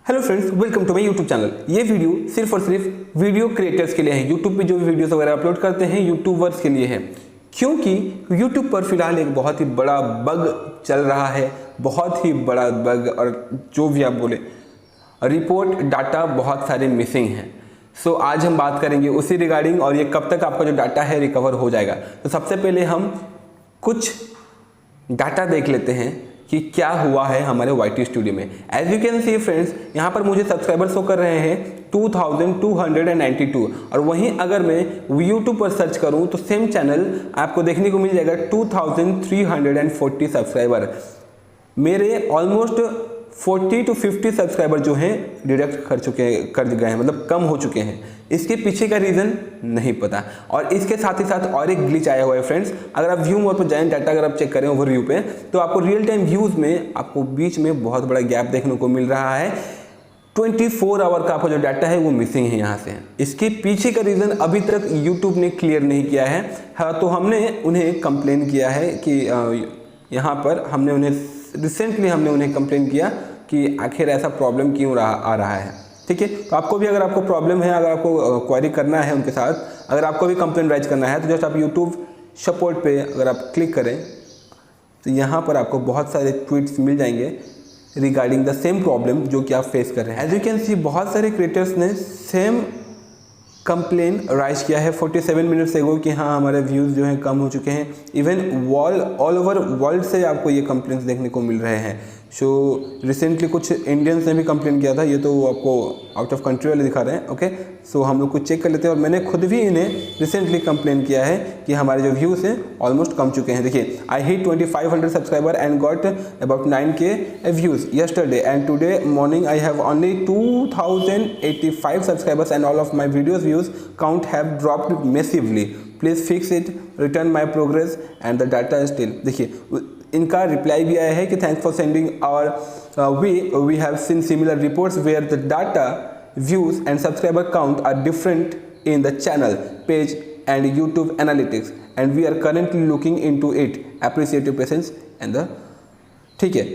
Hello friends, welcome to my YouTube channel. ये video सिर्फ और सिर्फ वीडियो क्रिएटर्स के लिए है। यूट्यूब पे जो भी वीडियोस वगैरह अपलोड करते हैं यूट्यूबर्स के लिए है, क्योंकि यूट्यूब पर फिलहाल एक बहुत ही बड़ा बग चल रहा है, बहुत ही बड़ा बग, और जो भी आप बोले रिपोर्ट डाटा बहुत सारे मिसिंग हैं। सो आज हम बात करेंगे उसी रिगार्डिंग, और ये कब तक आपका जो डाटा है रिकवर हो जाएगा। तो सबसे पहले हम कुछ डाटा देख लेते हैं कि क्या हुआ है हमारे YT स्टूडियो में। As you can see friends, यहाँ पर मुझे सब्सक्राइबर शो कर रहे हैं 2292, और वहीं अगर मैं यूट्यूब पर सर्च करूँ तो सेम चैनल आपको देखने को मिल जाएगा 2340 सब्सक्राइबर। मेरे ऑलमोस्ट 40 to 50 सब्सक्राइबर जो हैं डिडक्ट कर गए हैं, मतलब कम हो चुके हैं। इसके पीछे का रीज़न नहीं पता। और इसके साथ ही साथ और एक ग्लिच आया हुआ है फ्रेंड्स। अगर आप व्यू मोड पर जाएं, डाटा अगर आप चेक करें ओवरव्यू पे, तो आपको रियल टाइम व्यूज़ में आपको बीच में बहुत बड़ा गैप देखने को मिल रहा है। 24 आवर का आपका जो डाटा है वो मिसिंग है यहाँ से। इसके पीछे का रीज़न अभी तक यूट्यूब ने क्लियर नहीं किया है। हाँ, तो हमने उन्हें कंप्लेन किया है कि यहाँ पर हमने उन्हें रिसेंटली उन्हें कंप्लेन किया कि आखिर ऐसा प्रॉब्लम क्यों आ रहा है। ठीक है, तो आपको भी अगर आपको प्रॉब्लम है, अगर आपको क्वेरी करना है उनके साथ, अगर आपको भी कंप्लेन राइज करना है, तो जस्ट आप यूट्यूब सपोर्ट पे अगर आप क्लिक करें तो यहाँ पर आपको बहुत सारे ट्वीट्स मिल जाएंगे रिगार्डिंग द सेम प्रॉब्लम जो कि आप फेस कर रहे हैं। एज यू कैन सी, बहुत सारे क्रिएटर्स ने सेम कंप्लेन राइज किया है 47 मिनट्स एगो कि हाँ हमारे व्यूज़ जो हैं कम हो चुके हैं। इवन ऑल ओवर वर्ल्ड से आपको ये कंप्लेंट्स देखने को मिल रहे हैं। सो रिसेंटली कुछ इंडियंस ने भी कंप्लेन किया था, ये तो आपको आउट ऑफ कंट्री वाले दिखा रहे हैं। ओके, सो हम लोग कुछ चेक कर लेते हैं। और मैंने खुद भी इन्हें रिसेंटली कंप्लेन किया है कि हमारे जो व्यूज़ हैं ऑलमोस्ट कम चुके हैं। देखिए, I hit 2500 subscriber and got about 9K views yesterday, and today morning I have only 2085 subscribers and all of my videos views count have dropped massively. Please fix it, return my progress and the data is still। देखिए, इनका reply भी आया है कि thanks for sending our we have seen similar reports where the data views and subscriber count are different in the channel page and YouTube analytics and we are currently looking into it, appreciate your patience and the, ठीक है,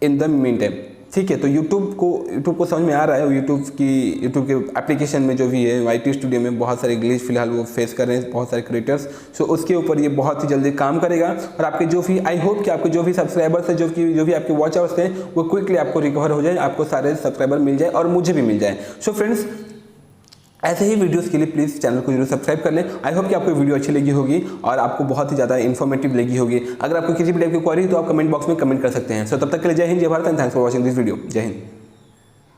in the mean time. ठीक है, तो YouTube को समझ में आ रहा है। यूट्यूब के एप्लीकेशन में जो भी है YT स्टूडियो में बहुत सारे ग्लिच फिलहाल वो फेस कर रहे हैं बहुत सारे क्रिएटर्स। सो उसके ऊपर ये बहुत ही जल्दी काम करेगा, और आपके जो भी, आई होप कि आपके जो भी सब्सक्राइबर्स हैं, जो भी आपके वॉच आवर्स हैं, वो क्विकली आपको रिकवर हो जाए, आपको सारे सब्सक्राइबर मिल जाए और मुझे भी मिल जाए। सो फ्रेंड्स, ऐसे ही वीडियोस के लिए प्लीज़ चैनल को जरूर सब्सक्राइब कर लें। आई होप कि आपको वीडियो अच्छी लगी होगी और आपको बहुत ही ज़्यादा इन्फॉर्मेटिव लगी होगी। अगर आपको किसी भी टाइप की क्वेरी तो आप कमेंट बॉक्स में कमेंट कर सकते हैं। सो तब तक के लिए जय हिंद, जय Bharat and thanks for watching this video. जय हिंद।